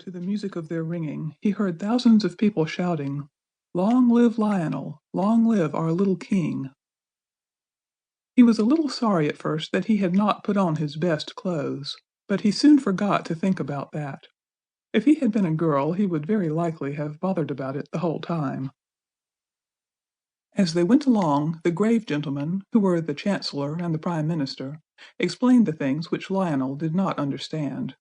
to the music of their ringing, he heard thousands of people shouting, "Long live Lionel! Long live our little king!" He was a little sorry at first that he had not put on his best clothes, but he soon forgot to think about that. If he had been a girl, he would very likely have bothered about it the whole time. As they went along, the grave gentlemen, who were the Chancellor and the Prime Minister, explained the things which Lionel did not understand.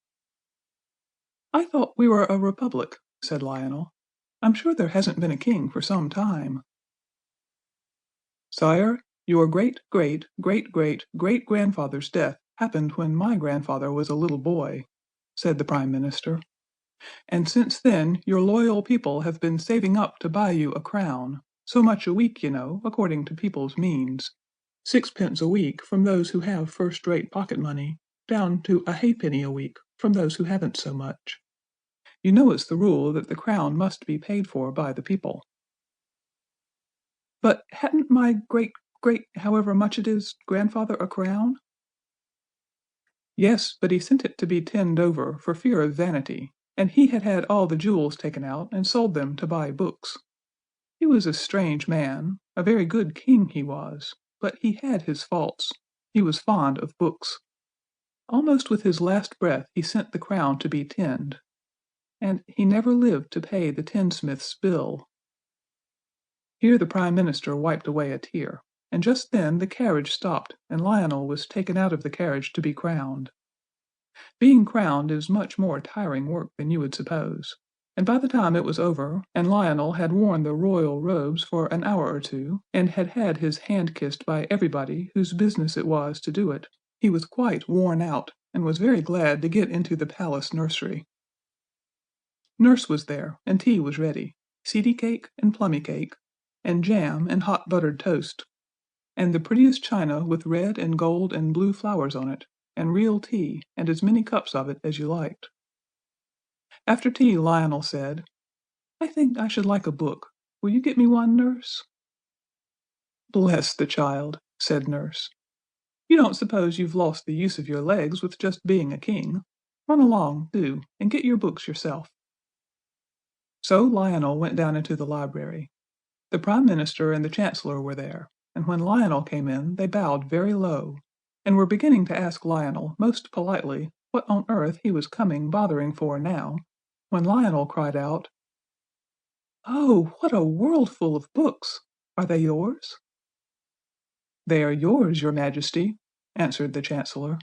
"I thought we were a republic," said Lionel. "I'm sure there hasn't been a king for some time." "Sire, your great-great-great-great-great-grandfather's death happened when my grandfather was a little boy," said the Prime Minister. "And since then your loyal people have been saving up to buy you a crown, so much a week, you know, according to people's means. 6 pence a week from those who have first-rate pocket money, down to a halfpenny a week from those who haven't so much. You know it's the rule that the crown must be paid for by the people." "But hadn't my however much it is, grandfather a crown?" "Yes, but he sent it to be tinned over for fear of vanity, and he had had all the jewels taken out and sold them to buy books. He was a strange man, a very good king he was, but he had his faults. He was fond of books. Almost with his last breath he sent the crown to be tinned. And he never lived to pay the tinsmith's bill." Here the Prime Minister wiped away a tear, and just then the carriage stopped and Lionel was taken out of the carriage to be crowned. Being crowned is much more tiring work than you would suppose, and by the time it was over, and Lionel had worn the royal robes for an hour or two, and had had his hand kissed by everybody whose business it was to do it, he was quite worn out, and was very glad to get into the palace nursery. Nurse was there, and tea was ready, seedy cake and plummy cake, and jam and hot buttered toast, and the prettiest china with red and gold and blue flowers on it, and real tea, and as many cups of it as you liked. After tea Lionel said, "I think I should like a book. Will you get me one, Nurse?" "Bless the child," said Nurse. "You don't suppose you've lost the use of your legs with just being a king? Run along, do, and get your books yourself." So Lionel went down into the library. The Prime Minister and the Chancellor were there, and when Lionel came in they bowed very low, and were beginning to ask Lionel most politely what on earth he was coming bothering for now, when Lionel cried out, "Oh, what a world full of books! Are they yours?" "They are yours, your Majesty," answered the Chancellor.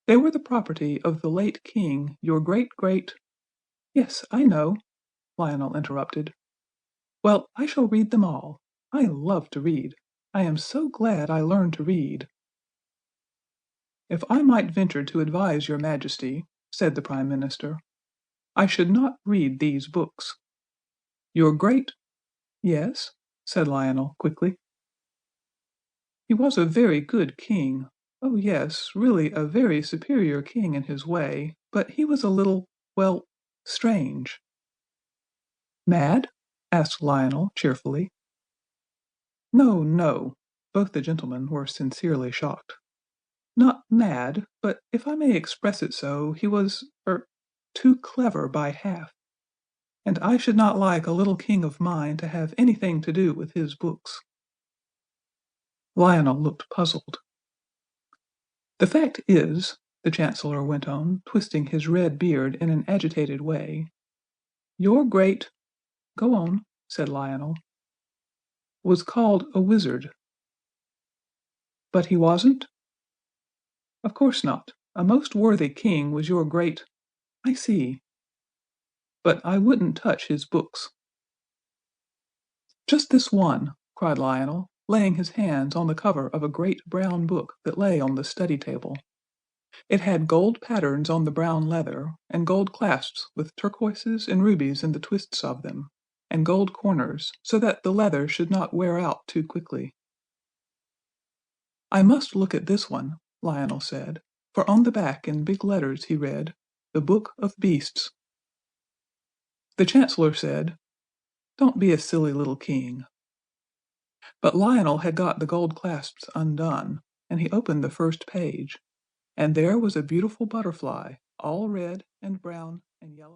"They were the property of the late King, your great-great—" "Yes, I know," Lionel interrupted. "Well, I shall read them all. I love to read. I am so glad I learned to read." "If I might venture to advise your Majesty," said the Prime Minister, "I should not read these books. Your great—" "Yes?" said Lionel quickly. "He was a very good king. Oh yes, really a very superior king in his way, but he was a little, well, strange." "Mad?" asked Lionel cheerfully. "No, no." Both the gentlemen were sincerely shocked. "Not mad, but if I may express it so, he was too clever by half. And I should not like a little king of mine to have anything to do with his books." Lionel looked puzzled. "The fact is," the Chancellor went on, twisting his red beard in an agitated way, "your great—" "Go on," said Lionel. "Was called a wizard." "But he wasn't?" "Of course not. A most worthy king was your great—" "I see." "But I wouldn't touch his books." "Just this one," cried Lionel, laying his hands on the cover of a great brown book that lay on the study table. It had gold patterns on the brown leather, and gold clasps with turquoises and rubies in the twists of them, and gold corners, so that the leather should not wear out too quickly. "I must look at this one," Lionel said, for on the back in big letters he read, "The Book of Beasts." The Chancellor said, "Don't be a silly little king." But Lionel had got the gold clasps undone, and he opened the first page, and there was a beautiful butterfly, all red and brown and yellow.